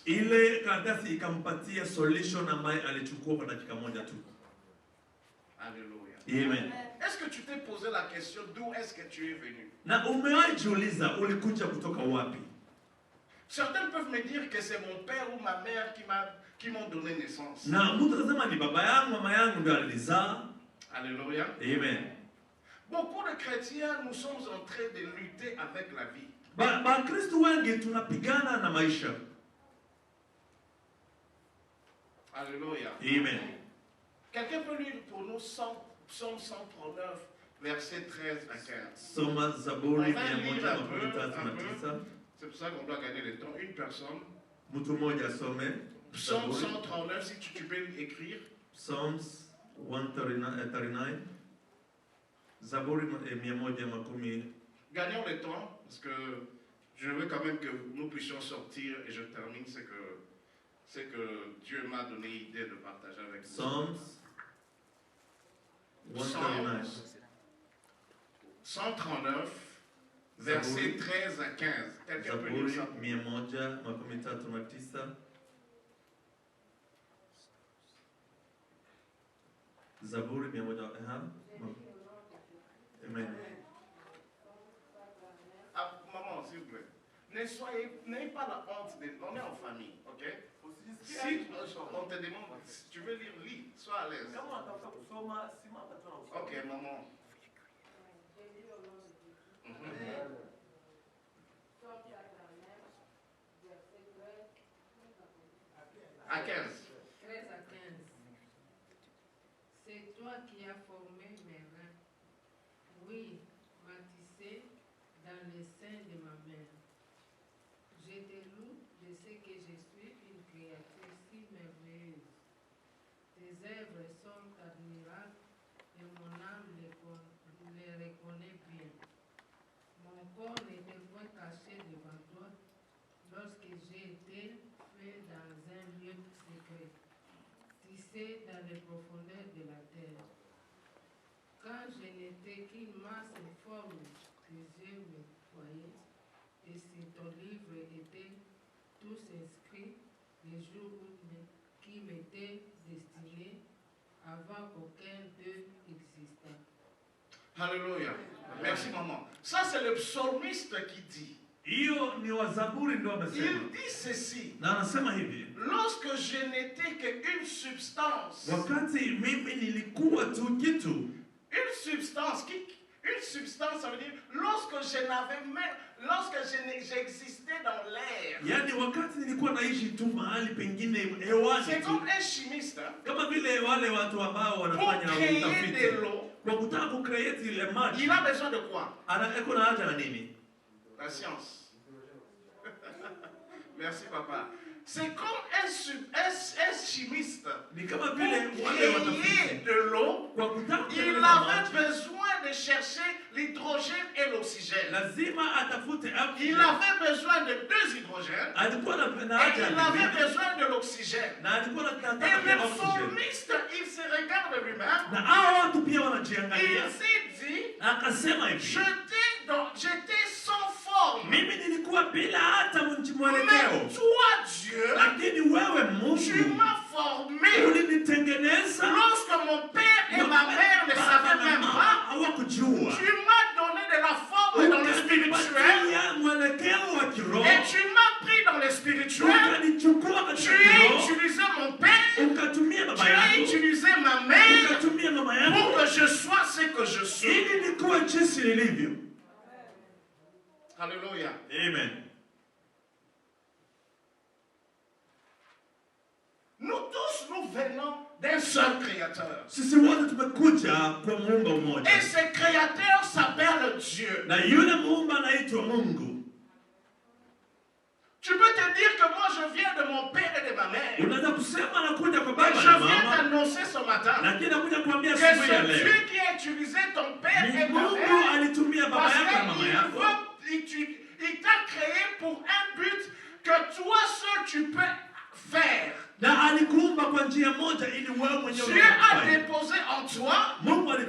Ile karatasi ikampatia solution ambayo alichukua kwa dakika moja tu. Alléluia. Amen. Est-ce que tu t'es posé la question d'où est-ce que tu es venu? Na umewahi jiuliza ulikuja kutoka wapi? Certains peuvent me dire que c'est mon père ou ma mère qui m'ont donné naissance. Na mtu anasema ni baba yangu, mama yangu ndio alinizaa. Alléluia. Amen. Beaucoup de chrétiens, nous sommes en train de lutter avec la vie. Kristo wengi tunapigana na maisha. Alléluia. Amen. Quelqu'un peut lire pour nous Psaume 139, versets 13 à 15. Soma Zaburi 139. C'est pour ça qu'on doit gagner le temps. Une personne. Mtu mmoja asome. Psaume 139, si tu peux écrire. Psalms 139. Zaburi 110. Gagnons le temps, parce que je veux quand même que nous puissions sortir, et je termine, c'est que Dieu m'a donné l'idée de partager avec vous. Psalms 139, versets 13 à 15. Quelqu'un peut lire ça? Zaburi 110. Amen. Ah, maman, s'il vous plaît. N'ayez pas la honte, on est en famille, ok? Si on te demande, si tu veux lire, lis, sois à l'aise. Ok, maman. À 15. 13 à 15. C'est toi qui as formé mes reins. Oui, bâtissé dans les seins de ma mère. Je te loue de ce que je suis une créature si merveilleuse. Tes œuvres sont admirables et mon âme les reconnaît bien. Mon corps n'était point caché devant toi lorsque j'ai été fait dans un lieu secret, tissé dans les profondeurs de la terre. Quand je n'étais qu'une masse informe, tes yeux me voyaient, et si ton livre était tous inscrits les jours qui m'étaient destinés avant qu'aucun d'eux existât. Alléluia. Merci maman. Ça c'est le psalmiste qui dit. Il dit ceci. Lorsque je n'étais qu'une substance. Une substance, ça veut dire lorsque j'existais dans l'air. C'est comme un chimiste. Pour créer de l'eau, il a besoin de quoi? La science. Merci papa. C'est comme un chimiste. Pour créer de l'eau, il avait besoin de chercher l'hydrogène et l'oxygène. Il avait besoin de 2 hydrogènes et il avait besoin de l'oxygène. Et le psalmiste, il se regarde lui-même. Il s'est dit, j'étais sans forme. Mais toi, Dieu, tu m'as formé lorsque mon père et ma mère ne savaient même pas. Tu m'as donné de la forme dans le spirituel et tu m'as pris dans le spirituel. Tu as utilisé mon père, tu as utilisé ma mère pour que je sois ce que je suis. Alléluia. Amen. Nous tous, nous venons d'un seul créateur. Et ce créateur s'appelle Dieu. Tu peux te dire que moi je viens de mon père et de ma mère. Et je viens t'annoncer ce matin que c'est Dieu qui a utilisé ton père et ta mère. Parce qu'il t'a créé pour un but que toi seul tu peux faire. Dieu a déposé en toi les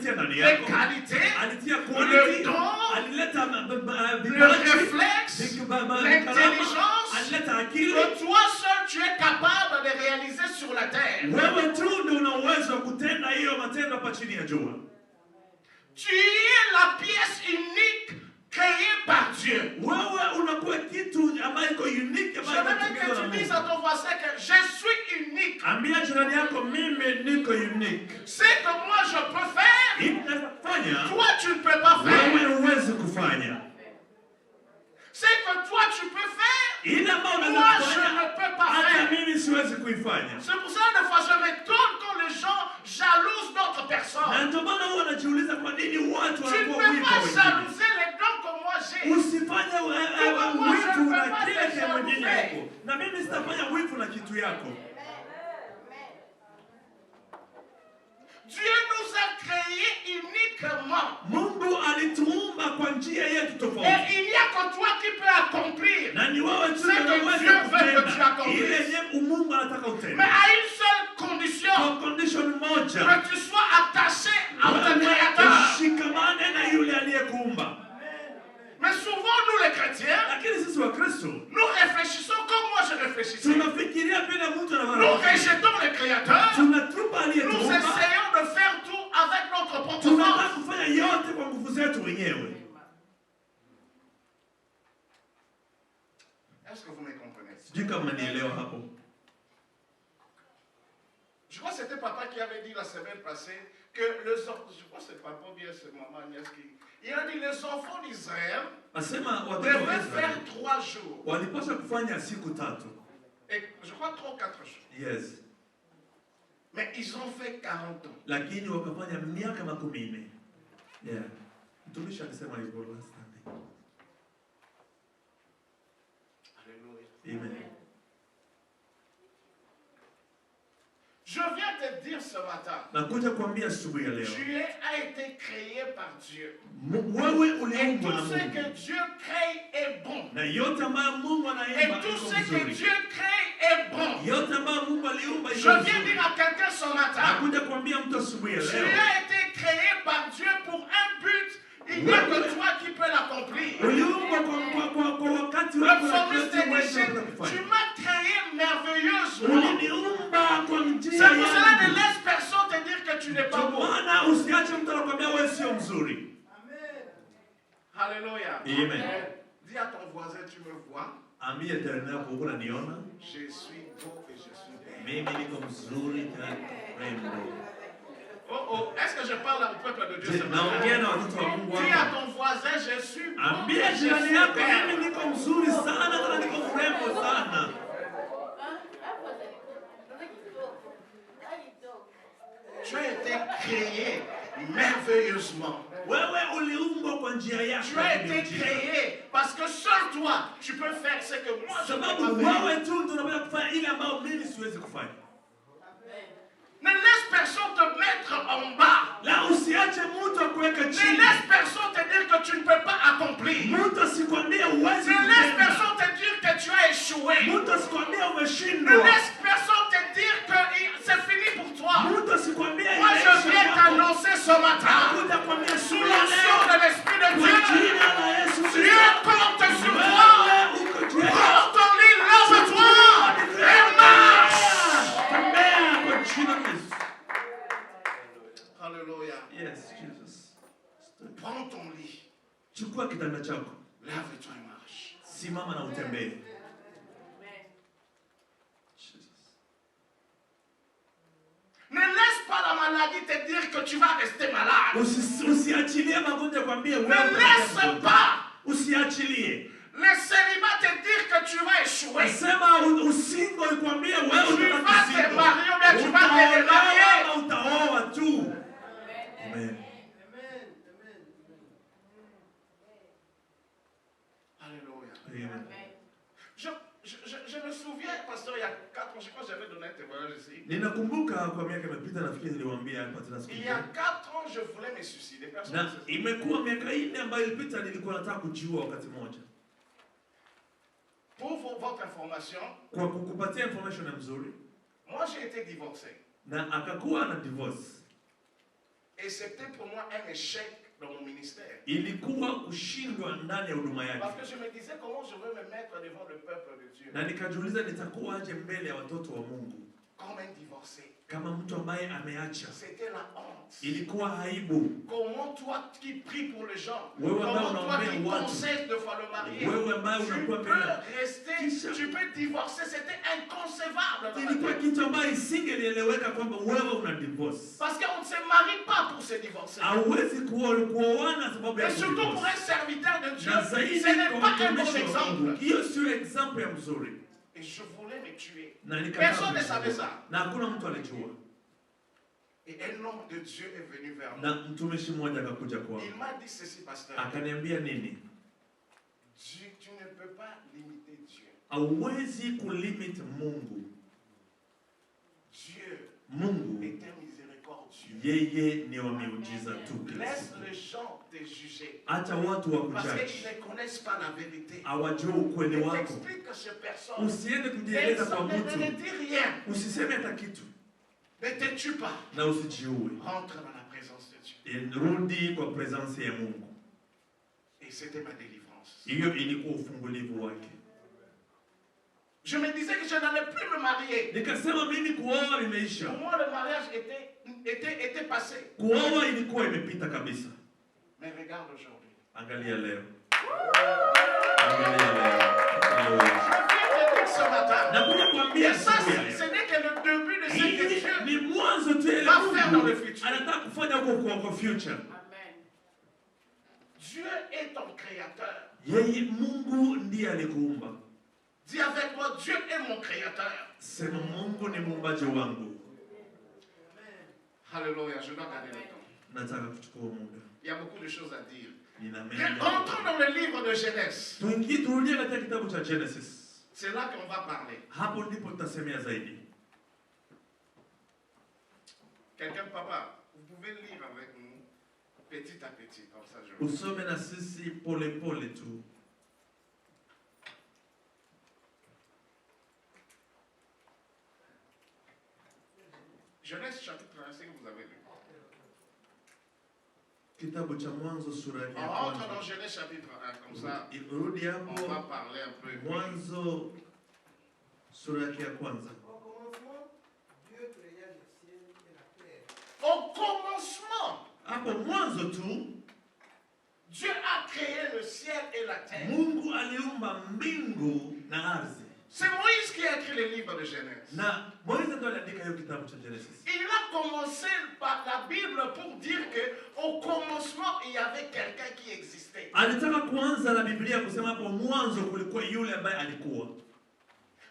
qualités, le don, le réflexe, l'intelligence analeta akili. que toi seul tu es capable de réaliser sur la terre. Wewe tu ndio una uwezo wa kutenda hiyo matendo hapa chini ya jua. Tu es la pièce unique créée par Dieu. Wewe unakuwa kitu ambayo iko unique ambayo Je veux que tu dises à ton voisin que je suis unique. Ambia jirani yako mimi niko unique. Ce que moi je peux faire, toi tu ne peux pas faire. Wewe huwezi kufanya. Ce que toi tu peux faire, moi je ne peux pas faire. C'est pour ça des fois je m'étonne quand les gens jalousent d'autres personnes. Tu ne peux pas jalouser les dons que moi j'ai. Moi je ne peux pas te jalouser. Dieu nous a créés uniquement. Et il n'y a que toi qui peux accomplir ce que Dieu veut que tu accomplisses. Mais à une seule condition, que tu sois attaché à ton Créateur. Mais souvent nous les chrétiens, nous réfléchissons comme moi je réfléchissais. Nous rejetons le Créateur. Nous essayons de faire tout avec notre propre force. Est-ce que vous me comprenez? Je crois que c'était papa qui avait dit la semaine passée que les enfants, je crois que c'est papa ou bien c'est maman Agnès qui... Il a dit les enfants d'Israël devaient faire 3 jours. Et je crois 3 ou 4 jours. Yes. Mais ils ont fait 40 ans. Lakini wakafanya miaka 10. Yeah. Mtumishi alisema hivyo last Sunday. Alléluia. Amen. Je viens te dire ce matin. Nakuja kuambia asubuhi ya leo. Tu as été créé par Dieu. Wewe uliumbwa na Mungu. Et tout ce que Dieu crée est bon. Na yote ambayo Mungu anaumba. Et tout ce que Dieu crée est bon. Yote ambayo Mungu aliumba iko nzuri. Je viens dire à quelqu'un ce matin. Nakuja kuambia mtu asubuhi ya leo. Tu as été créé par Dieu pour un but. Il n'y a que toi qui peux l'accomplir. Le psalmiste dit, tu m'as créé merveilleusement. C'est pour cela ne laisse personne te dire que tu n'es pas bon. Alléluia. Amen. Dis à ton voisin, tu me vois. Je suis beau et je suis bien. Oh, est-ce que je parle au peuple de Dieu ce matin? Dis à ton voisin, je suis beau et je suis belle. Tu as été créé merveilleusement. Tu as été créé parce que seul toi, tu peux faire ce que moi je ne peux pas faire. Ne laisse personne te mettre en bas. Ne laisse personne te dire que tu ne peux pas accomplir. Ne laisse personne te dire que tu as échoué. Ne laisse personne te dire que c'est fini pour toi. Moi je viens t'annoncer ce matin, sous l'action de l'Esprit de Dieu, Dieu compte sur toi. Prends ton lit, lève-toi et marche. Alléluia. Yes, Jesus. Prends ton lit. Chukua kitanda chako. Lève-toi et marche. Simama na utembee. Ne laisse pas la maladie te dire que tu vas rester malade. Usiachilie magonjwa kwambie wewe. Ne laisse pas. Usiachilie. Le célibat te dire que tu vas échouer. Sema usingo ikwambie wewe tu vas te marier ou bien tu vas te démarier. Utaoa tu. Amen. Alléluia. Amen. Je me souviens, pasteur, il y a 4 ans, je crois que j'avais donné un témoignage ici. Ninakumbuka kwa miaka imepita nafikiri niliwaambia hapa tena siku. Il y a 4 ans, je voulais me suicider. Na imekuwa miaka 4 ambayo ilipita nilikuwa nataka kujiua wakati mmoja. Pour votre information, kwa kukupatia information nzuri, moi j'ai été divorcé. Na akakuwa na divorce. Et c'était pour moi un échec dans mon ministère. Ilikuwa kushindwa ndani ya huduma yake. Parce que je me disais comment je vais me mettre devant le peuple de Dieu. Na nikajiuliza nitakuwaje mbele ya watoto wa Mungu. Comme un divorcé. Kama mtu ambaye ameacha. C'était la honte. Ilikuwa aibu. Comment toi qui pries pour les gens, Wewe comment toi unaombea qui watu. conseilles de faire le marier, Wewe ambaye tu unakuwa peux mbele. rester, tu peux divorcer, c'était inconcevable dans la Ilikuwa tête. kitu ambayo isingelieleweka kwamba wewe una divorce. Parce qu'on ne se marie pas pour se divorcer. Hauwezi kuoana sababu ya Et surtout pour kudivorce. un serviteur de Dieu, Na ce zaidi n'est kwa pas un bon mtumishi wa Mungu. exemple. Hiyo sio example ya mzuri. Et je voulais me tuer. Na nikataka Personne ne kujua. savait ça. Na hakuna mtu alijua. Et un homme de Dieu est venu vers moi. Na mtumishi mmoja akakuja kwangu. Il m'a dit ceci, pasteur. Akaniambia nini? Dieu, tu ne peux pas limiter Dieu. Hauwezi kulimit Mungu. Dieu Mungu est un miséricordieux. yeye ni wa miujiza tu. Laisse les gens te juger. Acha watu Parce wakujaji. qu'ils ne connaissent pas la vérité. Hawajui ukweli Ne wako. t'explique que ces personnes. Usiende kujieleza kwa Ne mtu. dis rien. Usiseme hata kitu. Ne te tue pas. Na usijiue. Rentre dans la présence de Dieu. Rudi kwa presence ya Mungu. Et c'était ma délivrance. Hiyo ilikuwa ufungulivu wake. Je me disais que je n'allais plus me marier. Nikasema mimi kuoa imeisha. Pour moi, le mariage était passé. Kuoa ilikuwa imepita kabisa. Mais regarde aujourd'hui. Angalia leo. Angalia leo. Je viens te dire ce matin. Nakuja kuambia Et ça, siku ya leo. ce n'est que le début de ce que Hii Dieu ni mwanzo tu ile va faire dans le Mungu futur. anataka kufanya huko kwa future. Amen. Dieu est ton créateur. Yeye Mungu ndiye alikuumba. Dis avec moi, Dieu est mon créateur. Sema Mungu ni muumbaji wangu. Alléluia, je dois garder le temps. Nataka kuchukua muda. Il y a beaucoup de choses à dire. Nina mengi. Entrons dans le livre de Genèse. Turudie katika kitabu cha Genesis. C'est là qu'on va parler. Hapo ndipo tutasemea zaidi. Quelqu'un, papa, vous pouvez lire avec nous petit à petit, comme ça je Usome na sisi pole pole tu. Genèse chapitre 1, c'est que vous avez lu. Kitabu cha Mwanzo sura ya On rentre dans kwanza. Genèse chapitre 1, comme ça, Rudi on va hapo parler un peu. Mwanzo sura ya kwanza. Au commencement, Dieu créa le ciel et la terre. Au commencement, Hapo mwanzo tu Dieu a créé le ciel et la terre. Mungu aliumba mbingu na ardhi. C'est Moïse qui a écrit le livre de Genèse. Na Moize ndo aliandika hiyo kitabu cha Genesis. Il a commencé par la Bible pour dire qu'au commencement, il y avait quelqu'un qui existait. Alitaka kuanza na Biblia kusema hapo mwanzo kulikuwa yule ambaye alikuwa.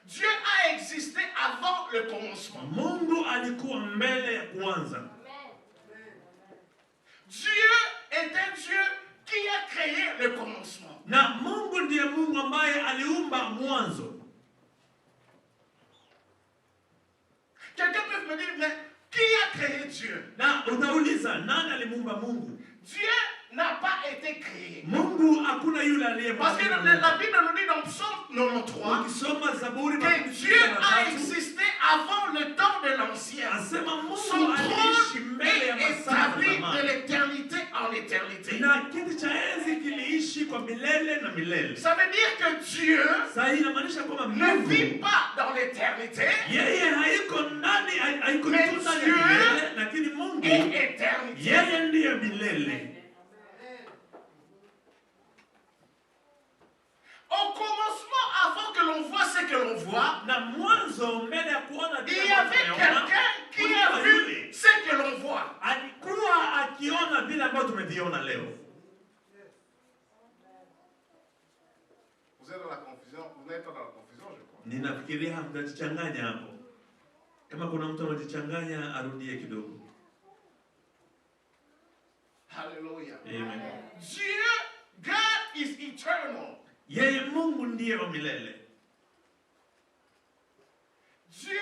Dieu a existé avant le commencement. Mungu alikuwa mbele ya kuanza. Dieu est un Dieu qui a créé le commencement. Na Mungu ndiye Mungu ambaye aliumba mwanzo. Quelqu'un peut me dire, mais qui a créé Dieu? Na utauliza nani alimuumba Mungu? Dieu n'a pas été créé. Mungu hakuna yule aliyemuumba. Parce que la Bible nous dit dans Psaume 93 Ukisoma Zaburi que Dieu a existé avant le temps de l'Ancien. asema Son Mungu aliishi trône mbele ya est masaa établi de zamani. l'éternité en éternité. Na kiti cha enzi kiliishi kwa milele na milele. Ça veut dire que Dieu Sasa hii inamaanisha kwamba ne vit Mungu pas dans l'éternité yeye haiko ndani haiko Mais tu ndani ya Dieu milele, lakini Mungu et éternité. yeye ndiye milele. Au commencement, avant que l'on voit ce que l'on voit, Na mwanzo mbele ya kuona il y avait quelqu'un qui a vu ce que l'on voit. alikuwa akiona vile ambavyo tumeviona leo. Vous êtes dans la confusion, vous n'êtes pas dans la confusion, je crois. Ninafikiria hamtajichanganya hapo. Kama kuna mtu anajichanganya arudie kidogo. Alléluia. Amen. Dieu, God is eternal. Yeye Mungu ndiye wa milele. Dieu,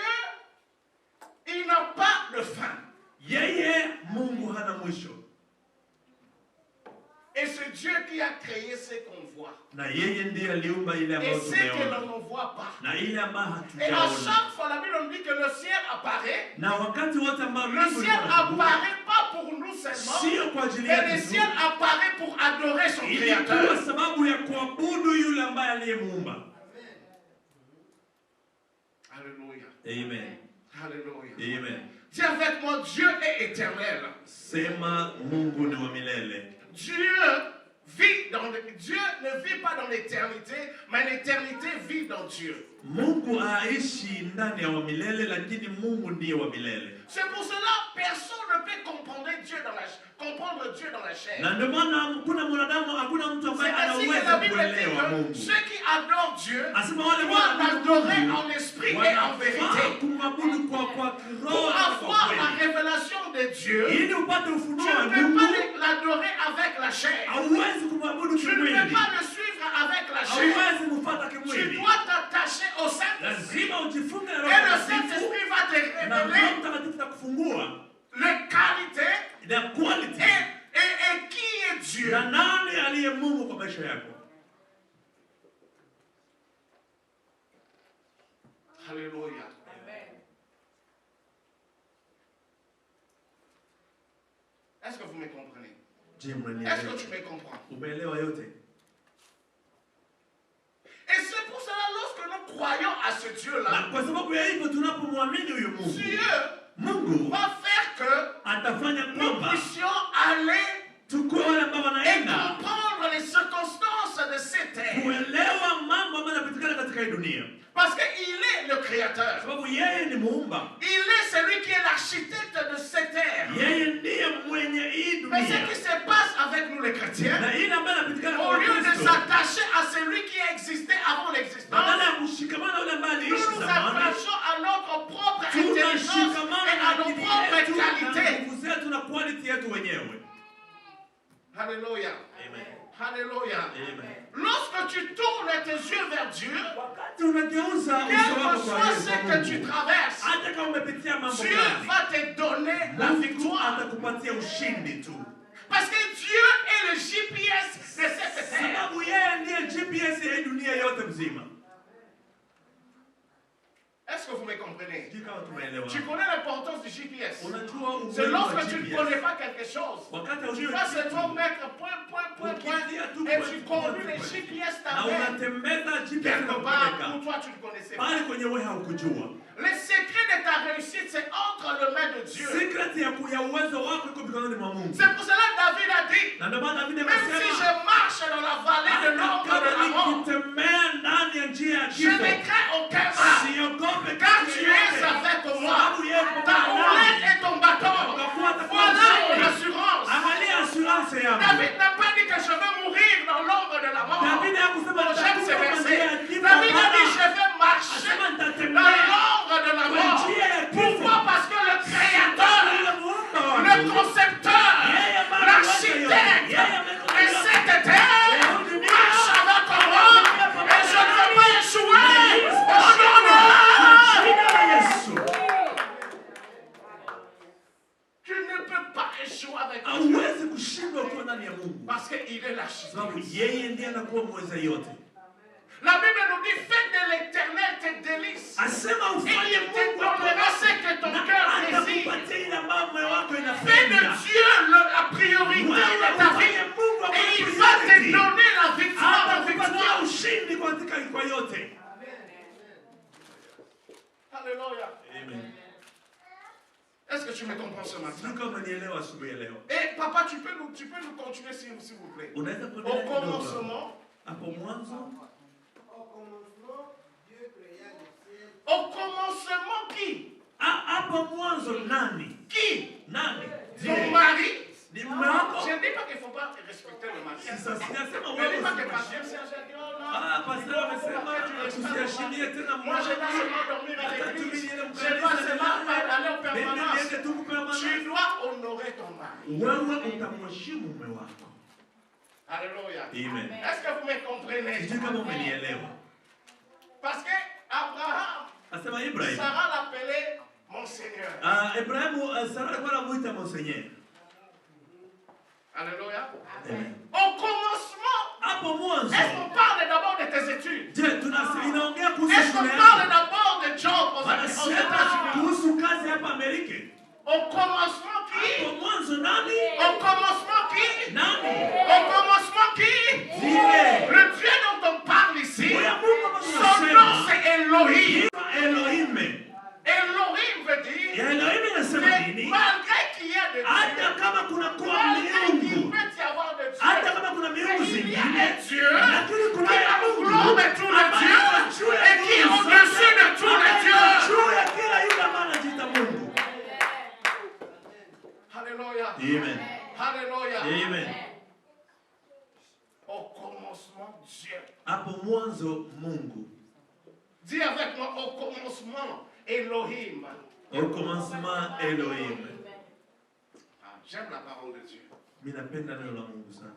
il n'a pas de fin. Yeye Mungu hana mwisho. Et c'est Dieu qui a créé ce qu'on voit. Na yeye ndiye aliumba ile Et ambayo ce que tumeona. l'on ne voit pas. Na ile ambayo Et à hatujaona. chaque fois, la Bible nous dit que le ciel apparaît. Na wakati wote ambao Le Mungu ciel anakuwa, apparaît pas pour nous seulement, sio kwa ajili mais le yetu ciel apparaît pour adorer son Créateur. ilikuwa sababu ya kuabudu yule ambaye aliyemuumba. Alléluia. Amen. Alléluia. Amen. Dis avec moi, Dieu est éternel. Sema Mungu ni wa milele. Dieu ne vit pas dans l'éternité, mais l'éternité vit dans Dieu. Mungu aishi ndani ya wa milele, lakini Mungu ndiye wa milele. C'est pour cela personne ne peut comprendre Dieu dans la chair. Na ndio maana kuna mwanadamu, hakuna mtu ambaye anaweza kuelewa Mungu. Ceux qui adorent Dieu doivent l'adorer en esprit et en vérité. Pour avoir la révélation de Dieu, tu ne peux pas l'adorer avec la chair. Tu ne peux pas le suivre avec la chair. Tu dois t'attacher au Saint-Esprit. Et le Saint-Esprit va te révéler les qualités et qui est Dieu. Alléluia. Est-ce que vous me comprenez? Est-ce que tu me comprends? Et c'est pour cela, lorsque nous croyons à ce Dieu-là, Dieu va faire que nous puissions aller et comprendre les circonstances de cette terre. Parce qu'il est le créateur. Il est celui qui est l'architecte de cette terre. Mais ce qui se passe avec nous les chrétiens, au lieu de s'attacher à celui qui existait avant l'existence, nous nous attachons à notre propre intelligence et à nos propres qualités. Alléluia. Alléluia. Lorsque tu tournes tes yeux vers Dieu, quel que soit ce que tu traverses, Dieu va te donner la victoire. Parce que Dieu est le GPS de cette terre. Est-ce que vous me comprenez? Tu connais l'importance du GPS. C'est lorsque tu ne connais pas quelque chose, tu vas seulement mettre point, et tu conduis les GPS t'amènent quelque part où toi tu ne connaissais pas. Le secret de ta réussite, c'est entre les mains de Dieu. C'est pour cela que David a dit, même si je marche dans la vallée de l'ombre de la mort, je ne crains aucun mal, car tu es avec moi. Ta houlette et ton bâton, voilà mon assurance. David n'a pas dit que je vais mourir dans l'ombre de la mort. J'aime ces versets. David a dit, je vais marcher dans l'ombre de la mort. Pourquoi? Parce que le Créateur, le concepteur, l'architecte de cette terre marche avec moi et je ne veux pas échouer. Tu ne peux pas échouer avec Dieu parce qu'il est l'architecte. La Bible nous dit, fais de l'Éternel tes délices et il te donnera ce que ton cœur désire. Fais de Dieu la priorité de ta vie et il va te donner la victoire. Alléluia. Est-ce que tu me comprends ce matin? Et papa, tu peux nous continuer s'il vous plaît. Au commencement, au commencement qui? Qui? Ton mari? Je ne dis pas qu'il ne faut pas respecter le mari. Je ne dis pas que pasteur Serge a dit, oh non, moi je dois seulement dormir à l'église. Je dois seulement aller en permanence. Tu dois honorer ton mari. Alléluia. Est-ce que vous me comprenez? Parce que Abraham, Sarah l'appelait mon Seigneur. Alléluia. Au commencement, est-ce qu'on parle d'abord de tes études? Est-ce qu'on parle d'abord de job aux États-Unis? Au commencement qui? Alléluia. Amen. Alléluia. Amen. Au commencement, Dieu. Hapo mwanzo Mungu. Dis avec moi, au commencement, Elohim. Au commencement Elohim. Ah, j'aime la parole de Dieu. Mimi napenda neno la Mungu sana.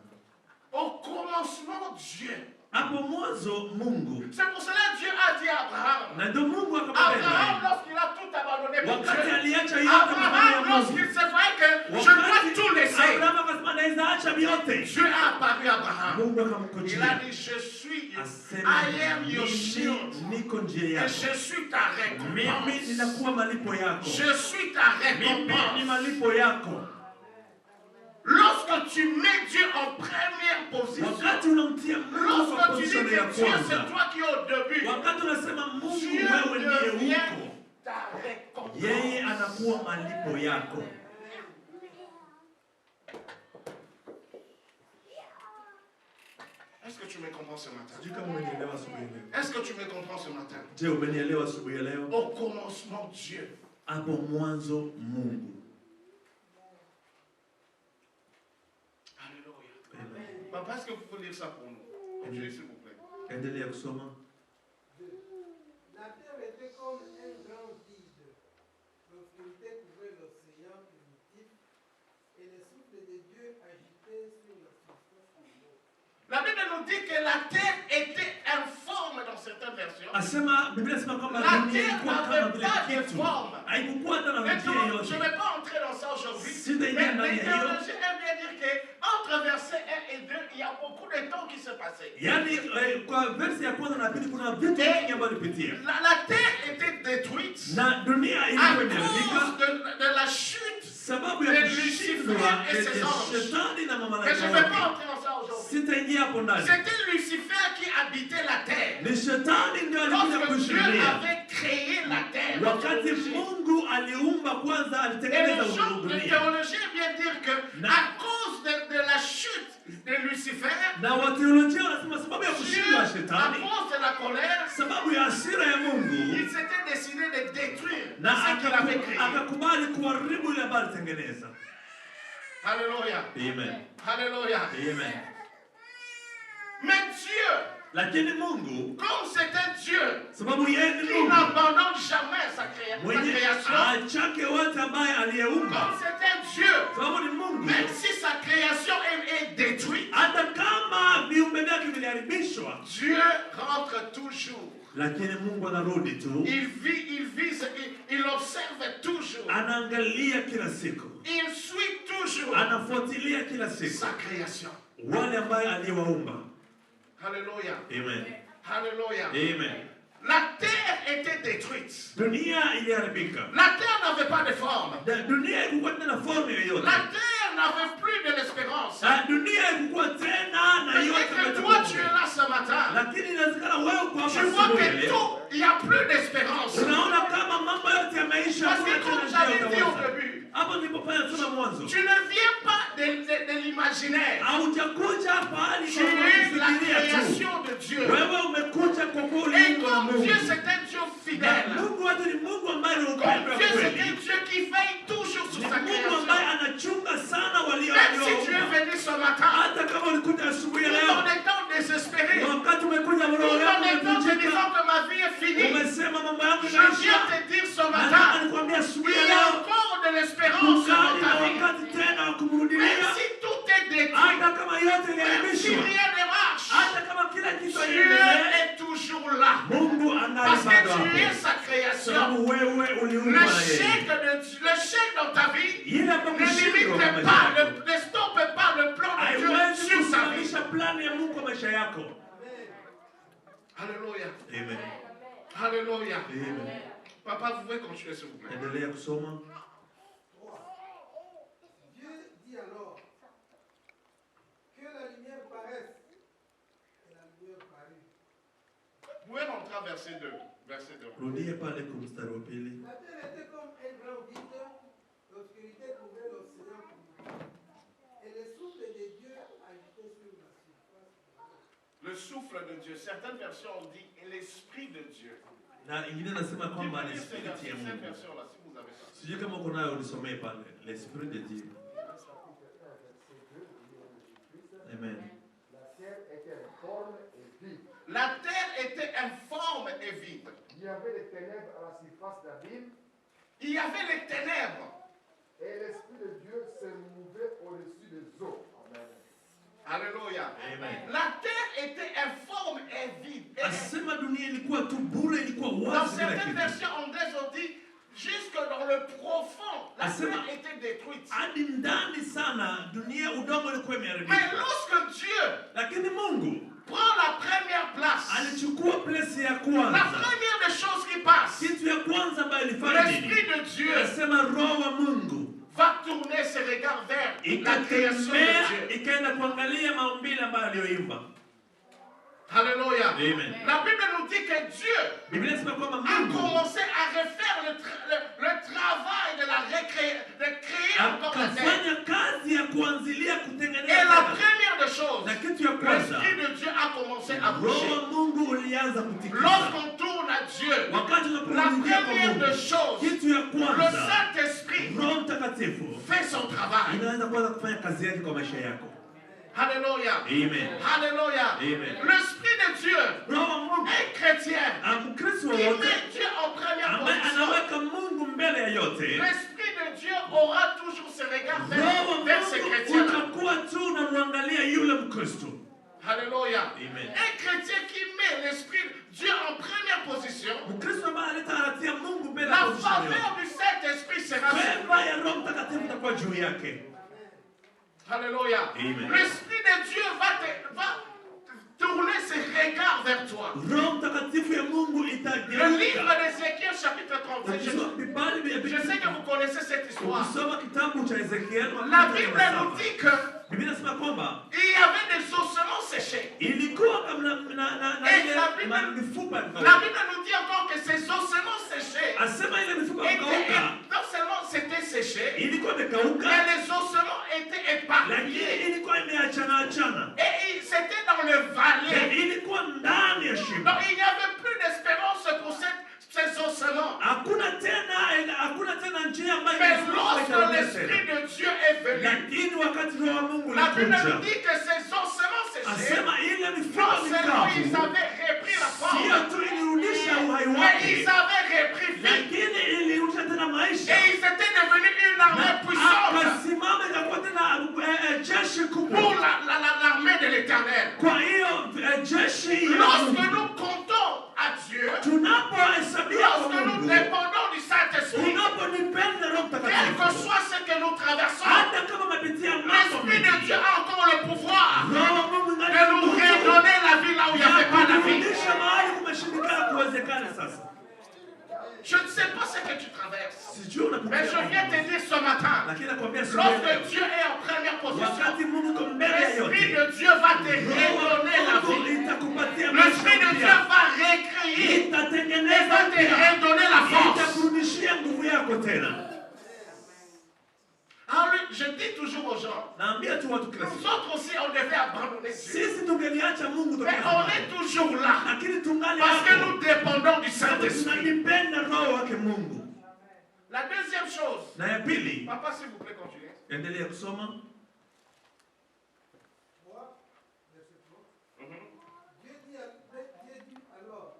Au commencement, Dieu. Hapo mwanzo Mungu. C'est pour cela que Dieu a dit à Abraham. Na ndio Mungu akamwambia Abraham, Ibrahim. lorsqu'il a tout abandonné pour Wakati Dieu. aliacha yote kwa Abraham, Mungu. lorsqu'il se voyait que je dois tout laisser. Abraham akasema naweza acha vyote. Dieu a apparu à Abraham. Mungu Il a akamkujia. dit, je suis, Asema I am your shield. niko njia Et yako. je suis ta Mimi récompense. ninakuwa malipo yako. Je suis ta Mimi ni récompense. malipo yako. Lorsque tu mets Dieu en première position, Wakati unamtia Mungu kwa lorsque tu dis position ya que Dieu kwanza. c'est toi qui es au début, Wakati unasema Mungu Dieu wewe ndiye devient uko. ta récompense. Yeye anakuwa malipo yako. Est-ce que tu me comprends ce matin? Sijui kama umenielewa asubuhi ya leo. Est-ce que tu me comprends ce matin? Je, umenielewa asubuhi ya leo? Au commencement, Dieu. Hapo mwanzo Mungu. Alléluia. Amen. Papa, est-ce que vous pouvez lire ça pour nous? Dieu, s'il vous plaît. Endelea kusoma. La terre était comme un grand vide. L'obscurité couvrait l'océan primitif et le souffle de Dieu agitait sur la surface de l'eau. La Bible nous dit que la terre était informe dans certaines versions. Asema Biblia inasema kwamba La dunia terre ilikuwa kama n'avait vile pas de kitu. forme. Haikuwa hata na Mais njia je ne yoyote. vais pas entrer dans ça aujourd'hui. Si Mais d'ailleurs dans les les théologiens aiment bien dire qu'entre versets 1 et 2, il y a beaucoup de temps qui s'est passé. Yaani kwa versi ya kwanza na pili kuna vitu vingi ambavyo vilipitia. La terre était détruite Na dunia à ilikuwa cause imeharibika de la chute. sababu ya kushindwa shetani na Mais mamalaika je ne vais pas wake. entrer dans ça aujourd'hui. Sitaingia hapo ndani. C'était Lucifer qui habitait la terre. Ni shetani ndio alikuja Lorsque Dieu kushindia. avait créé la terre. Wakati Mungu aliumba kwanza Et alitengeneza les dunia. théologiens viennent dire que à cause de la chute de Lucifer, Na wateolojia wanasema sababu ya Dieu, kushindwa à shetani, cause de la colère, sababu ya hasira ya Mungu, il s'était décidé de détruire na ce qu'il avait créé. akakubali kuharibu ile ambayo alitengeneza. Alléluia. Amen. Alléluia. Amen. Mais Dieu, Lakini Mungu comme c'est un Dieu sababu yeye ni qui Mungu n'abandonne jamais sa mwenye création, achake wote ambaye aliyeumba, comme c'est un Dieu, sababu ni Mungu, même si sa création est détruite, hata kama viumbe vyake viliharibishwa, Dieu rentre toujours. lakini Mungu anarudi tu, Il vise, il observe toujours. anaangalia kila siku, Il suit toujours anafuatilia kila siku sa création. wale ambaye aliyewaumba. Alléluia. Amen. Alléluia. Amen. La terre était détruite. Dunia iliharibika. La terre n'avait pas de forme. Dunia haikuwa tena forme yoyote. La terre n'avait plus de l'espérance. Dunia haikuwa tena na yote. Peut-être que toi tu es là ce matin. Lakini inawezekana wewe kwa Tu vois que tout, il n'y a plus d'espérance. unaona kama mambo yote yameisha. Parce que comme j'avais dit au début, hapo nilipofanya tuna mwanzo, tu ne viens pas de l'imaginaire. haujakuja pahali Tu kwa es la kufikiria tu. création de Dieu. Wewe umekuja kwa kweli Et Mungu na comme Mungu. Dieu c'est un Dieu Na fidèle. Mungu wetu ni Mungu ambaye ni Comme upendo wa Dieu c'est un kweli. Dieu qui veille toujours sur Ni sa Mungu création. ambaye anachunga sana walio Même si tu es walioumba. venu ce matin, Hata kama ulikuja asubuhi ya tout leo, en étant désespéré, wakati umekuja tout roho yako en étant te imevunjika, disant que ma vie est finie, umesema mambo yako je viens yanaisha, te dire ce nataka matin, nikwambia asubuhi il ya y a leo encore de l'espérance dans kungali na ta vie. wakati tena wa Même kumrudilia. si tout est détruit, Hata kama yote même si iliharibishwa, rien ne marche, hata kama kila kitu Dieu hakiendelee, est toujours là. Mungu angali Parce bado que tu es hapo, sa création. sababu wewe uliumbwa Le na yeye. chèque dans ta vie Ile ambayo ne kushindwa limite kwa maisha pas, yako ne stoppe pas le plan de Dieu haiwezi sur sa vie. kusimamisha plani ya Mungu kwa maisha yako. Alléluia. Amen. Alléluia. Amen. Papa, vous pouvez continuer s'il vous plaît. Endelea kusoma. Dieu dit alors que la lumière paraisse. Et la lumière parut. Vous pouvez rentrer à verset 2. Verset 2. Rudie pale kwa mstari wa pili. La terre était comme un grand vide. L'obscurité couvrait l'océan primitif. Et le souffle de Dieu agitait sur la surface de l'eau. Le souffle de Dieu. Certaines versions ont dit l'esprit de Dieu. Na ingine nasema Tu kwamba peux ni lire cette spiriti ya version, cette Mungu. version-là si vous avez Sijui kama uko nayo ulisomee pale. L'esprit de Dieu. Amen. La terre était informe et vide. Il y avait les ténèbres à la surface d'abîme. Il y avait les ténèbres. Et l'Esprit de Dieu se mouvait au-dessus des eaux. Amen. Alléluia. Amen. La terre était informe et vide. Asema dunia ilikuwa tu bure, ilikuwa Dans wazi bila certaines kitu. versions anglaises, on dit jusque dans le profond, la Asema- terre était détruite. Hadi ndani sana dunia udongo ulikuwa Mais imeharibika. lorsque Dieu Lakini Mungu prend la première place, alichukua place ya la kwanza. première des choses qui passe, Kitu ya kwanza ambayo ilifanya nini? l'Esprit de Dieu Asema roho wa Mungu va tourner ses regards vers la création de ikatembea Dieu. ikaenda kuangalia maumbile ambayo aliyoimba. Alléluia. Amen. La Bible nous dit que Dieu Biblia inasema kwamba a Mungu commencé à refaire le travail de créer encore la terre. akafanya kazi ya kuanzilia Et kutengeneza la tena. première des choses, Na kitu ya kwanza, l'Esprit de Dieu a commencé à roho bouger. wa Mungu ulianza kutikisa. Lorsqu'on tourne à Dieu, Wakati la unaporudia kwa première des Mungu, choses, kitu ya le kwanza, Saint-Esprit Roho Mtakatifu fait son travail. inaanza kwanza kufanya kazi yake kwa maisha yako. Alléluia. Amen. Alléluia. Amen. L'Esprit de Dieu, Roho wa Mungu un chrétien, Mkristo qui wowote met Dieu en première ambaye position, anaweka Mungu mbele ya yote, l'Esprit de Dieu aura toujours ses regards Roho wa vers ces Mungu chrétiens-là. utakuwa tu unamwangalia yule Mkristo. Alléluia. Amen. Un chrétien qui met l'Esprit de Dieu en première position, Mkristo ambaye anatia Mungu mbele ya la position yote, faveur du Saint-Esprit sera sur lui. wema ya Roho Mtakatifu itakuwa juu yake. Alléluia. Amen. L'Esprit de Dieu va tourner ses regards vers toi. Roho Mtakatifu ya Mungu Le livre itageuka. d'Ézéchiel chapitre 37. Ukisoma Biblia Je sais que vous connaissez cette histoire. ukisoma kitabu cha Ezekiel, La Bible nous dit que Biblia inasema kwamba il y avait des ossements séchés. ilikuwa kama na Et ile la Bible- mifupa La ikauka. Bible nous dit encore que ces ossements séchés Asema ile mifupa étaient, ikauka non seulement c'était séché, ilikuwa mais imekauka, les ossements étaient éparpillés. lakini ilikuwa imeachana achana, Et c'était dans le vallée. ilikuwa ndani ya shimo. Donc il n'y avait plus d'espérance pour ces ossements. Hakuna tena njia ambayo Mais mifupa lorsque itarudia l'Esprit tena. de Dieu est venu, Lakini wakati Roho wa Mungu la Bible nous alikuja, dit que ces ossements séchés, asema ile mifupa non seulement ils mikavu avaient repris la sio forme, tu ilirudisha uhai mais wake, ils avaient repris vie. lakini ilirudisha tena maisha. Et ils étaient devenus une armée puissante Akasimama ikakuwa tena jeshi pour kubwa. l'armée de l'Éternel. Kwa hiyo jeshi ya Lorsque Mungu, nous comptons à Dieu, tunapohesabia kwa lorsque nous Mungu, dépendons du Saint-Esprit, tunaponipenda Roho quel que Mtakatifu, soit ce que nous traversons, hata kama mapitia mambo l'Esprit de mengi, Dieu a encore le pouvoir Roho wa Mungu de ndani nous yetu redonner la vie là où il n'y ya avait pas la vie. kurudisha mahali kumeshindikana kuwezekana sasa. Je ne sais pas ce que tu traverses, Sijui mais je viens te dire ce matin, lakini nakwambia siku ya leo, lorsque Dieu est en première position, wakati Mungu uko mbele ya l'Esprit yote, de Dieu va te redonner la Roho vie. itakupatia maisha L'Esprit de Dieu mpya, va recréer et itatengeneza va te mpya, redonner la force. itakurudishia nguvu yako tena. Alors, je dis toujours aux gens, Naambia tu watu kila nous siku, autres aussi, on devait abandonner Dieu. sisi tungeliacha Mungu Mais tokea on zamani, est toujours là lakini tungali parce que hapo nous dépendons du sababu Saint-Esprit. tunalipenda Roho wake Mungu. La deuxième chose, Na ya pili, papa, s'il vous plaît, continuez. endelea kusoma. Moi, verset 3. Dieu dit alors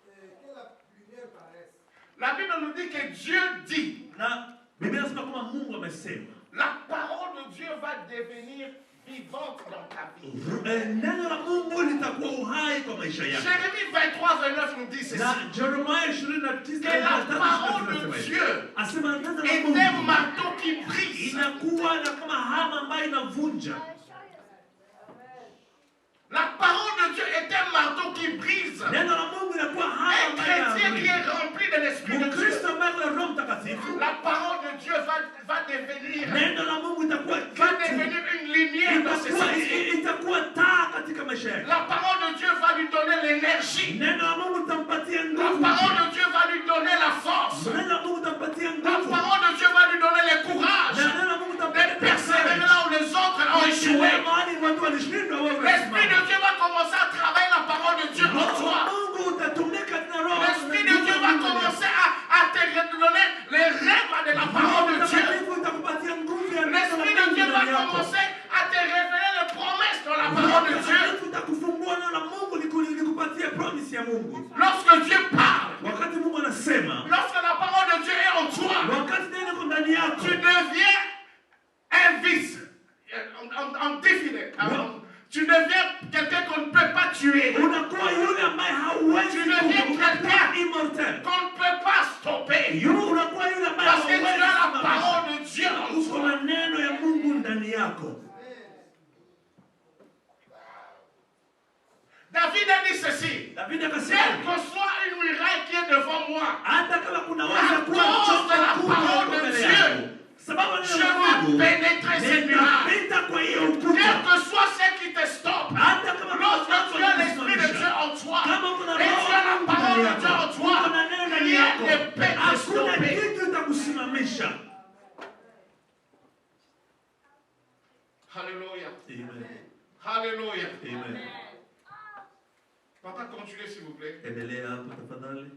que la lumière paraisse. La Bible nous dit que Dieu dit, Na Biblia inasema kama Mungu amesema, la parole de Dieu va devenir vivante dans ta vie. neno la Mungu litakuwa uhai kwa maisha yako. Jérémie 23:29 nous dit ceci. Na Yeremia 29 Que la parole de Dieu asema neno la est un Mungu marteau qui brise. inakuwa na kama hama ambayo inavunja. La parole de Dieu est un marteau qui brise. Neno la Mungu inakuwa hama Un ambayo chrétien qui inavunja. est rempli de l'Esprit de Dieu, Mkristo ambaye ana Roho Mtakatifu, la parole de Dieu va devenir neno la Mungu itakuwa une lumière dans ses sens. itakuwa taa katika maisha yake. La parole de Dieu va lui donner l'énergie. Neno la Mungu itampatia La nguvu. parole de Dieu va lui donner la force. Neno la Mungu itampatia La nguvu. parole de Dieu va lui donner le courage Na neno la Mungu de itampatia persévérer là où les autres ont échoué. mahali watu walishindwa wewe L'Esprit de unasimama. Dieu va commencer à travailler la parole de Dieu en Roho toi. wa Mungu utatumika na Roho. L'Esprit de Dieu va commencer à te redonner les rêves yako. David a dit ceci. David Quelle akasema, que soit une muraille qui est devant moi, hata kama kuna à waza kuwa cause chombo de la kubwa parole liko de mbele Dieu, yako, sababu je neno la vais Mungu pénétrer cette muraille. litapita kwa hiyo Quel ukuta. que soit ce qui te stoppe, Hata kama kuna lorsque mambo tu as l'Esprit de Dieu yanakusimamisha, en toi, kama kuna et tu as la roho parole ndani de Dieu en yako, toi, kuna neno ndani rien yako, ne peut te hakuna stopper. kitu itakusimamisha. Alléluia. Amen. Alléluia. Amen. Papa, continuez s'il vous plaît. Endelea hapo tafadhali.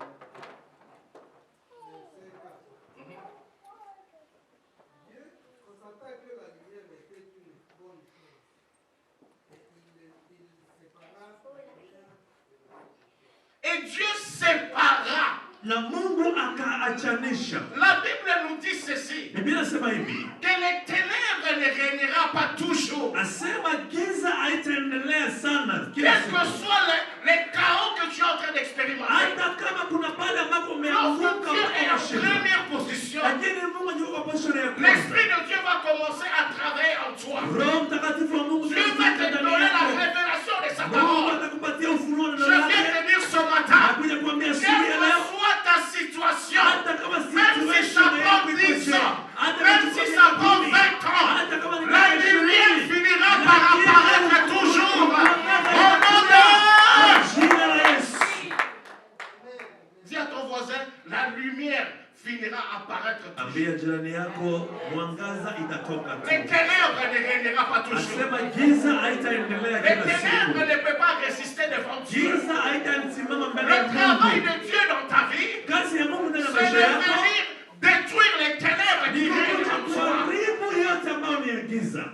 Dieu constata que la lumière était une bonne chose. Et il sépara la lumière. Et Dieu sépara. Na Mungu akaachanisha. La Bible nous dit ceci, Biblia inasema hivi, que les ténèbres ne régnera pas toujours. asema giza haitaendelea sana Quel kila que siku. soit les chaos que tu es en train d'expérimenter, Hata kama kuna pale ambako umeanguka lorsque Dieu est en ukashinda, première position, lakini Mungu yuko position ya l'Esprit kwanza. de Dieu va commencer à travailler en toi. Roho Mtakatifu wa Mungu Dieu va te ndani donner la yako. révélation de sa Mungu parole. atakupatia ufunuo na Je neno viens lake. te dire ce matin, Nakuja kuambia siku quelle ya que leo, soit ta situation, hata kama même si situation ça yako prend iko 10 chini, ans, hata même kama si iko ça prend kumi, 20 ans, hata kama ni la miaka lumière 20, finira par apparaître toujours. Au nom de jina la Yesu. Dis à ton voisin, la lumière finira à apparaître toujours. Ambia jirani yako mwangaza itatoka Les tu. ténèbres ne régnera pas toujours. Asema giza haitaendelea Les kila ténèbres siku. ne peuvent pas résister devant Dieu. Giza haitasimama mbele ya Le travail Mungu. de Dieu dans ta vie, Kazi ya Mungu ndani ya c'est maisha de yako venir détruire les ténèbres ni qui règnent kuja en toi. kuharibu yote ambayo ni ya giza.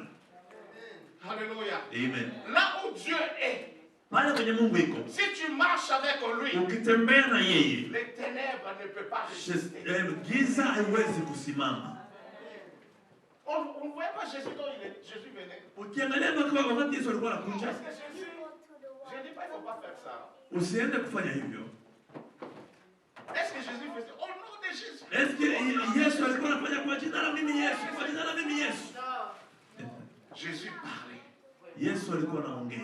Alléluia. Amen. Là où Dieu est, Pale kwenye Mungu iko, si tu marches avec lui, ukitembea na yeye, les ténèbres ne peuvent pas résister. giza haiwezi kusimama. On ne voyait pas Jésus quand Jésus venait. Ukiangalia wakati Yesu alikuwa anakuja, Est-ce que Jésus, je ne dis pas qu'il ne faut pas faire ça. usiende kufanya hivyo. Est-ce que Jésus faisait au nom de Jésus? Est-ce que Yesu alikuwa anafanya kwa jina la mimi Yesu, kwa jina la mimi Yesu? Jésus parlait. Yesu alikuwa anaongea.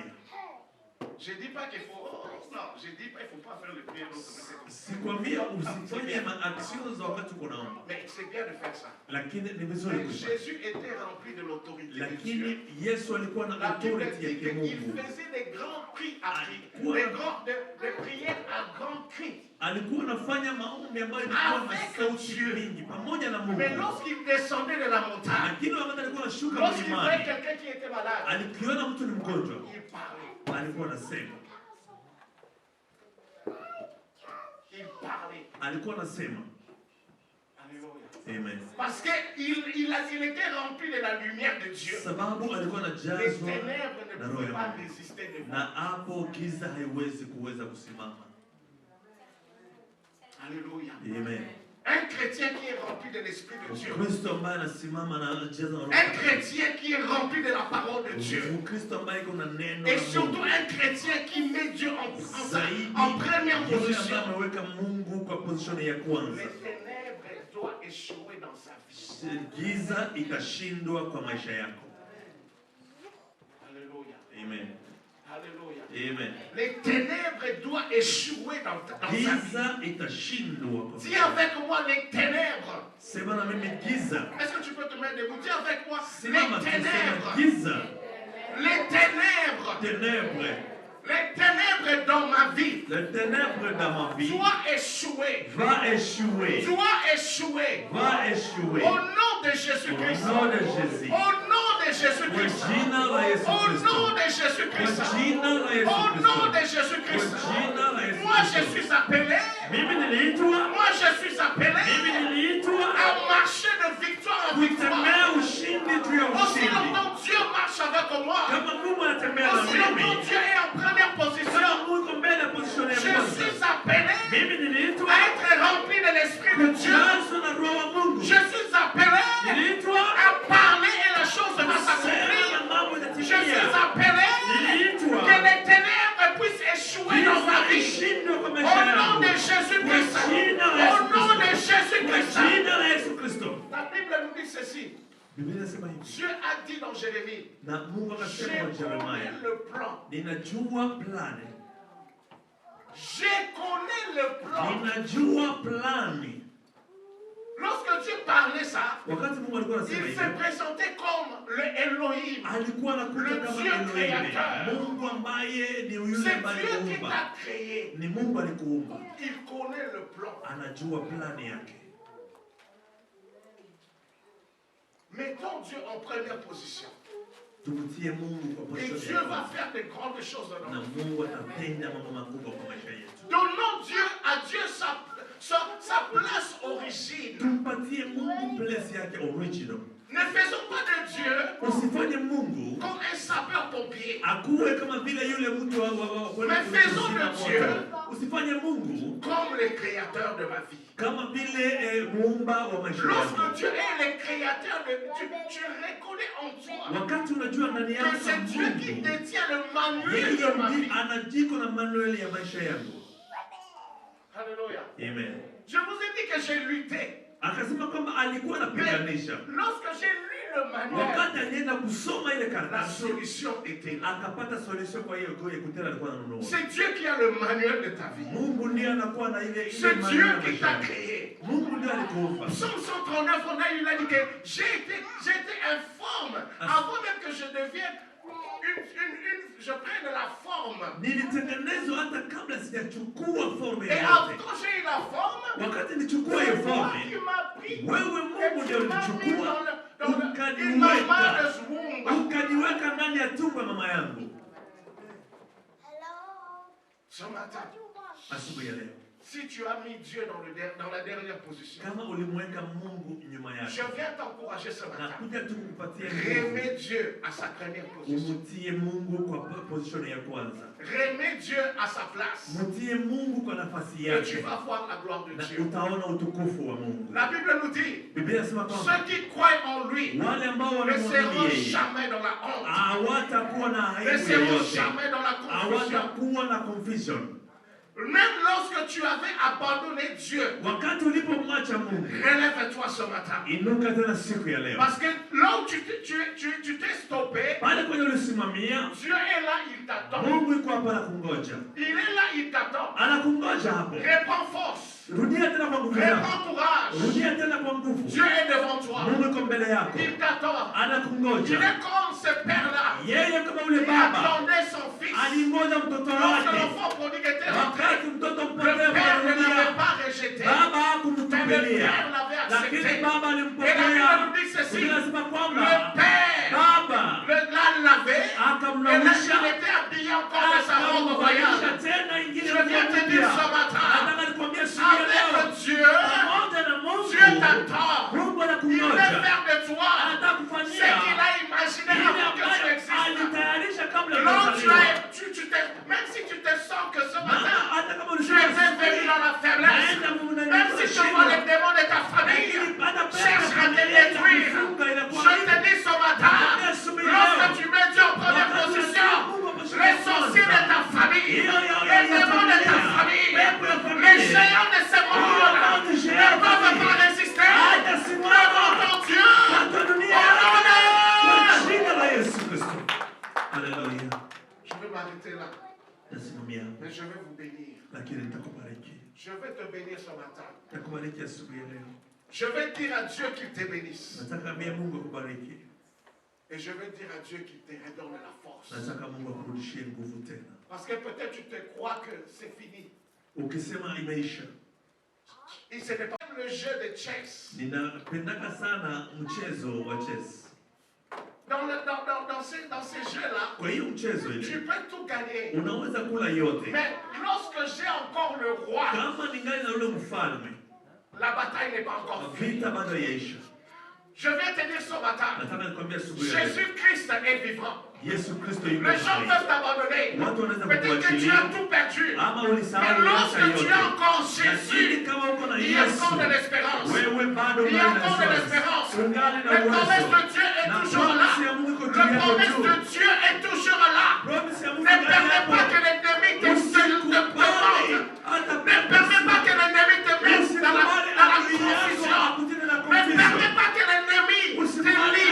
Je ne dis pas qu'il faut. Oh, non, je ne dis pas qu'il ne faut pas faire le prière l'autre, mais c'est comme ça. Sikwambia usifanye maaction za wakati uko naomba, Mais c'est bien de faire ça. lakini ni vizuri Mais kufanya. Jésus était rempli de l'autorité de Dieu. Lakini Yesu alikuwa na La Bible authority ya dit qu'il kimungu. faisait des grands cris à cri, Alikuwa- des prières à grands cris. Alikuwa anafanya maombi ambayo ilikuwa na Avec sauti Dieu. mingi pamoja na Mungu. Mais lorsqu'il descendait de la montagne, Lakini wakati alikuwa anashuka lorsqu'il voyait mlimani, quelqu'un qui était malade, alikiona mtu ni mgonjwa, il parlait. alikuwa anasema, Il parlait. alikuwa anasema. Alléluia. Amen. Parce qu'il était rempli de la lumière de Dieu. Sababu alikuwa Les anajazwa ténèbres ne na roho pouvaient ya pas Mungu. résister devant. Na hapo giza haiwezi kuweza kusimama. Alléluia. Amen. Un chrétien qui est rempli de l'Esprit de Dieu. Mkristo ambaye anasimama na anajaza na roho. Un chrétien qui est rempli de la parole de Dieu. Mkristo ambaye iko na neno Et la surtout Mungu. un chrétien qui met Dieu Zaidi en première yule position. ambaye ameweka Mungu kwa position ya Les kwanza. ténèbres doivent échouer dans sa vie. Giza itashindwa kwa maisha yako. Alléluia. Amen. Alléluia. Amen. Les ténèbres doivent échouer dans sa vie. Giza itashindwa kwa Dis maisha yako. avec moi les ténèbres. Sema na mimi giza. Est-ce que tu peux te mettre debout? Dis avec moi Simama les tu sema ténèbres. giza. Les ténèbres. Ténèbres. Les ténèbres dans ma vie Les ténèbres dans ma vie doivent échouer. va échouer. Doivent échouer. Va échouer. Au nom de Jésus-Christ. Au nom de Jésus. Au nom de Kwa Jésus-Christ. jina la Yesu Au Kristo. nom de Kwa Jésus-Christ. jina la Yesu Au nom de Kristo. Jésus-Christ. Kwa jina la Yesu Moi, je Kristo. suis appelé. Mimi niliitwa. Moi, je suis appelé Mimi niliitwa à marcher de victoire en victoire. kutembea ushindi juu ya Aussi ushindi. longtemps Dieu marche avec moi. Kama Mungu anatembea na Aussi longtemps mimi. Dieu est en première position. Kama Mungu iko mbele ya position ya Je kwanza. suis appelé Mimi niliitwa à être rempli de l'Esprit de Dieu. kujazwa na roho wa Mungu. Je suis appelé Niliitwa à parler et la chose va s'accomplir. sema mambo Je suis yatatimia. appelé Niliitwa que les ténèbres puissent échouer dans ma giza vie. ishindwe kwa Au maisha nom de yangu. Jésus-Christ. Kwa jina la Au Yesu nom de Kristo. Kwa Jésus-Christ. jina la Yesu Kristo. La Bible nous dit ceci. Dieu a dit dans Jérémie, j'ai connais le plan. Je connais le plan. Lorsque Dieu parlait ça, il se présentait comme le Elohim, le Dieu créateur. C'est Dieu qui t'a créé. Il connaît le plan. Mettons Dieu en première position. Et Dieu va faire de grandes choses dans notre vie. Donnons à Dieu sa place origine. Ne faisons pas de Dieu comme un sapeur-pompier. Mais faisons de Dieu comme le créateur de ma vie. Lorsque Dieu est le créateur de tu reconnais en toi que c'est Dieu qui détient le manuel de ma vie. Alléluia. Amen. Je vous ai dit que j'ai lutté. Mais lorsque j'ai lu le manuel, la solution était là. C'est Dieu qui a le manuel de ta vie. C'est Dieu qui t'a créé. Psaume 139, il a dit que j'étais informe avant même que je devienne je prenne la forme. Et quand j'ai eu la forme, c'est moi qui m'a pris. Il m'a mis dans le womb. Ce matin, si tu as mis Dieu dans la dernière position, je viens t'encourager ce matin. Remets Dieu à sa première position. Remets Dieu à sa place. Et tu vas voir la gloire de Dieu. La Bible nous dit, ceux qui croient en lui ne seront jamais dans la honte. Ne seront jamais dans la confusion. Même lorsque tu avais abandonné Dieu, relève-toi ce matin. Parce que là où tu t'es stoppé, Dieu est là, il t'attend. Il est là, il t'attend. Reprends force. Reprends courage. Dieu est devant toi. Il t'attend. Il est comme ce père-là. Il attendait son fils. Lorsque l'enfant prodigue était rentré, le père ne l'avait pas rejeté. Mais le père l'avait accepté. Et la Bible nous dit ceci. Le père l'a lavé. Et là, il était habillé encore de sa robe royale. Je viens te dire ce matin, avec Dieu, Dieu t'attend. Il veut faire de toi ce qu'il a imaginé avant que tu existes. Même si tu te sens que ce matin, tu es venu dans la faiblesse, même si tu vois les démons de ta famille, cherche à te détruire. Je te dis ce matin, lorsque tu mets Dieu en première position, les sorciers de ta famille, les démons de ta famille, les géants de ce monde-là ne peuvent pas résister devant ton Dieu. Alléluia. Je vais m'arrêter là. Mais je vais vous bénir. Je vais te bénir ce matin. Je vais dire à Dieu qu'il te bénisse. Et je vais dire à Dieu qu'il te redonne la force. Parce que peut-être tu te crois que c'est fini. Et ce n'est pas le jeu de chess. Dans ces jeux-là, tu peux tout gagner. Mais lorsque j'ai encore le roi, la bataille n'est pas encore finie. Je viens te dire ce matin, Jésus-Christ est vivant. Les gens peuvent t'abandonner. Peut-être que tu as tout perdu. Mais lorsque tu as encore Jésus, il y a encore de l'espérance. Il y a encore de l'espérance. La promesse de Dieu est toujours là. La promesse de Dieu est toujours là. Ne permets pas que l'ennemi te demande. Ne permets pas que l'ennemi te mette dans la confusion. Ne permets pas que l'ennemi te livre.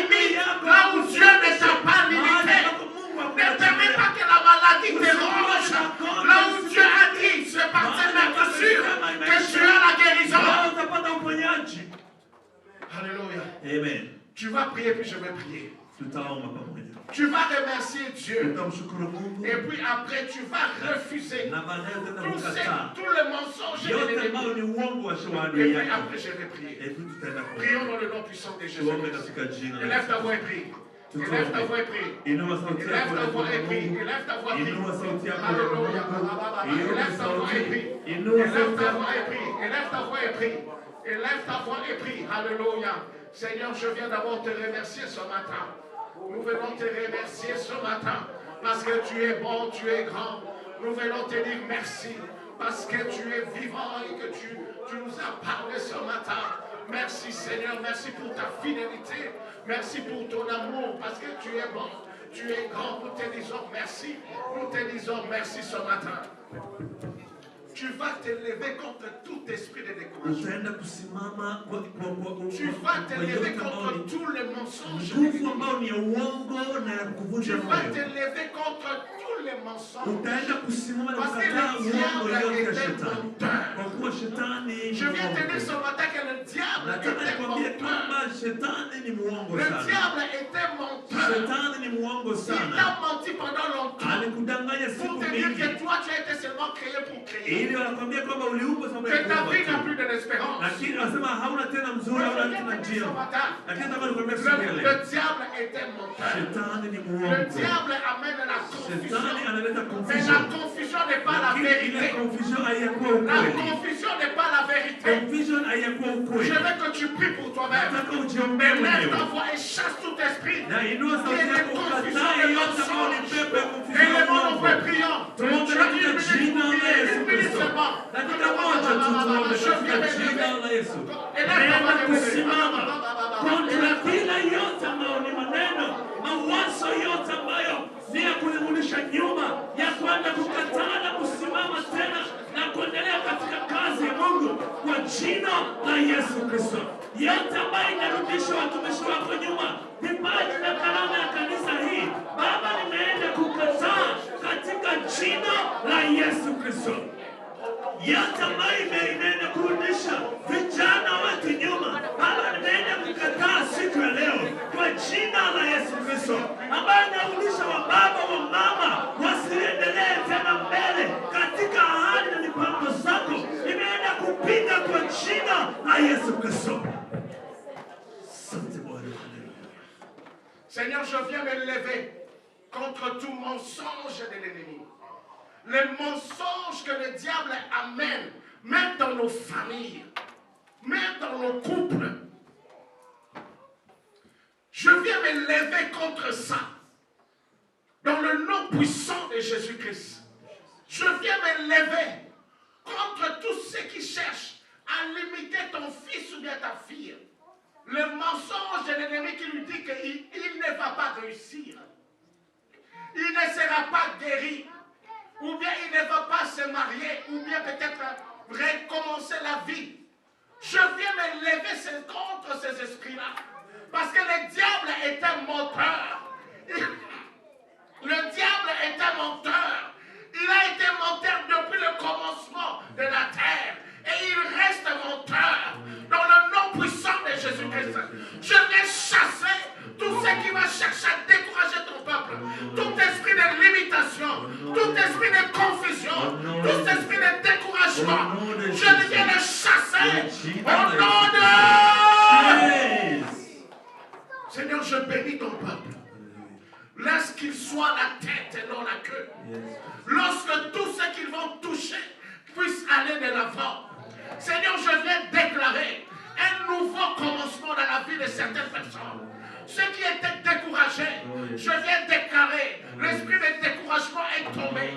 prier, puis je vais prier. Tutaomba pamoja. Tu vas remercier Dieu. Tutamshukuru Mungu. Et puis après, tu vas refuser Na baadaye utaenda tout kukataa le mensonge de yote l'ennemi. ambayo ni uongo wa Et adui puis yako. après, je vais prier. Et puis tutaenda Prions kuomba. dans le nom puissant de Jésus. Tuombe katika jina la Élève ta Yesu. voix et prie. Élève ta voix et prie. Inua sauti Élève yako ta na voix et kuomba prie. Mungu. Élève ta voix et prie. Inua sauti yako na Alléluia. kuomba Mungu. Élève Inua ta voix et prie. sauti. Inua Élève sauti ta yako. voix et prie. Élève ta voix et prie. Élève ta voix et prie. Alléluia. Seigneur, je viens d'abord te remercier ce matin. Nous venons te remercier ce matin parce que tu es bon, tu es grand. Nous venons te dire merci parce que tu es vivant et que tu nous as parlé ce matin. Merci Seigneur, merci pour ta fidélité. Merci pour ton amour parce que tu es bon, tu es grand. Nous te disons merci. Nous te disons merci ce matin. Tu vas te lever contre tout esprit de découragement. Utaenda kusimama Tu vas te lever contre tous les mensonges. nguvu ambao ni ya uongo na ya Tu kuvunja vas moyo. te lever contre tous les mensonges. Utaenda kusimama na Parce que kukataa le uongo diable yote ya est un shetani. menteur. Kwa kuwa shetani ni Je viens te dire mwongo. ce matin que le diable Nataka est un nikwambie menteur. kwamba shetani ni mwongo Le sana. diable est un menteur. Shetani ni mwongo Il sana. t'a menti pendant longtemps. Alikudanganya Pour siku te dire mingi. que toi, tu as été seulement créé pour créer. Ili wanakwambia kwamba uliumbwa sababu ya Que ta kuumba vie n'a tu. plus de l'espérance. Lakini wanasema hauna tena mzuri, hauna tena njia. Lakini nataka nikwambie siku ya Le leo. diable est un menteur. Shetani ni Le mwongo. diable amène la confusion. Shetani analeta Mais confusion. la confusion n'est pas la Lakini ile vérité. confusion haiyakuwa La ukweli. confusion n'est pas la vérité. Confusion haiyakuwa Je ukweli. veux que tu pries pour toi-même. Nataka ujiombee Mais lève ta mwenyewe. voix et chasse tout esprit. Na inua sauti yako ukataa yote ambayo ni pepo ya Et confusion les ya mots uongo. frère prions. Tuombe Je katika dis une jina la minute Yesu une minute Kristo. seulement. Dakika moja tu tuombe Je viens katika jina de la Yesu. Élève ta voix Nenda et kusimama kontra Élève kila yote ambayo ni maneno, mawazo yote ambayo ni ya kurudisha nyuma, ya kwenda kukataa na kusimama tena na kuendelea katika kazi ya Mungu kwa jina la Yesu Kristo. Yote ambayo inarudisha watumishi wako nyuma, vipaji na karama ya kanisa hii, Baba, nimeenda kukataa katika jina la Yesu Kristo. Yote ambayo imeenda kurudisha vijana wetu nyuma, Baba, nimeenda kukataa siku ya leo kwa jina la Yesu Kristo, ambayo inarudisha wababa wa mama wasiendelee tena mbele katika ahadi na mipango zako, nimeenda kupinga kwa jina la Yesu Kristo. Asante Bwana. Seigneur, je viens me lever contre tout mensonge de l'ennemi. Les mensonges que le diable amène, même dans nos familles, même dans nos couples. Je viens me lever contre ça. Dans le nom puissant de Jésus-Christ. Je viens me lever contre tous ceux qui cherchent à limiter ton fils ou bien ta fille. Le mensonge de l'ennemi qui lui dit qu'il ne va pas réussir. Il ne sera pas guéri. Ou bien il ne va pas se marier. Ou bien peut-être recommencer la vie. Je viens me lever contre ces esprits-là. Parce que le diable est un menteur. Le diable est un menteur. Il a été menteur depuis le commencement de la terre. Et il reste menteur. Dans le nom puissant de Jésus-Christ. Je viens chasser tout ce qui va chercher à décourager ton peuple. Tout esprit de limitation. Tout esprit de confusion. Tout esprit de découragement. Je viens le chasser. Au nom de... Seigneur, je bénis ton peuple. Laisse qu'il soit la tête et non la queue. Lorsque tout ce qu'ils vont toucher puisse aller de l'avant. Seigneur, je viens déclarer un nouveau commencement dans la vie de certaines personnes. Ceux qui étaient découragés, je viens déclarer l'esprit de découragement est tombé.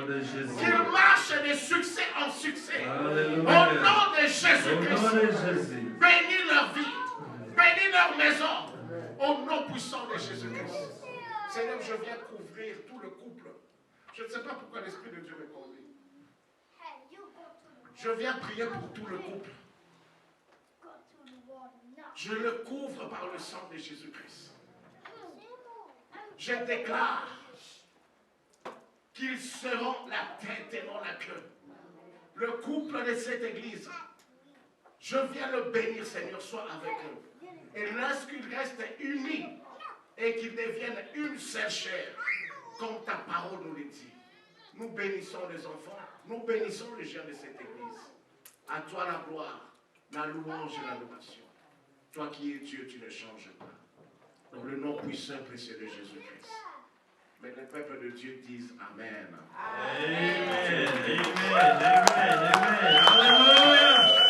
Qu'ils marchent de succès en succès. Au nom de Jésus-Christ. Bénis leur vie. Bénis leur maison. Au nom puissant de Jésus-Christ. Seigneur, je viens couvrir tout le couple. Je ne sais pas pourquoi l'Esprit de Dieu me conduit. Je viens prier pour tout le couple. Je le couvre par le sang de Jésus-Christ. Je déclare qu'ils seront la tête et non la queue. Le couple de cette église, je viens le bénir, Seigneur, sois avec eux. Et lorsqu'ils restent unis et qu'ils deviennent une seule chair, comme ta parole nous le dit. Nous bénissons les enfants, nous bénissons les gens de cette église. À toi la gloire, la louange et l'adoration. Toi qui es Dieu, tu ne changes pas. Dans le nom puissant et précieux de Jésus-Christ. Mais le peuple de Dieu dise Amen. Amen. Amen. Amen. Amen. Alléluia.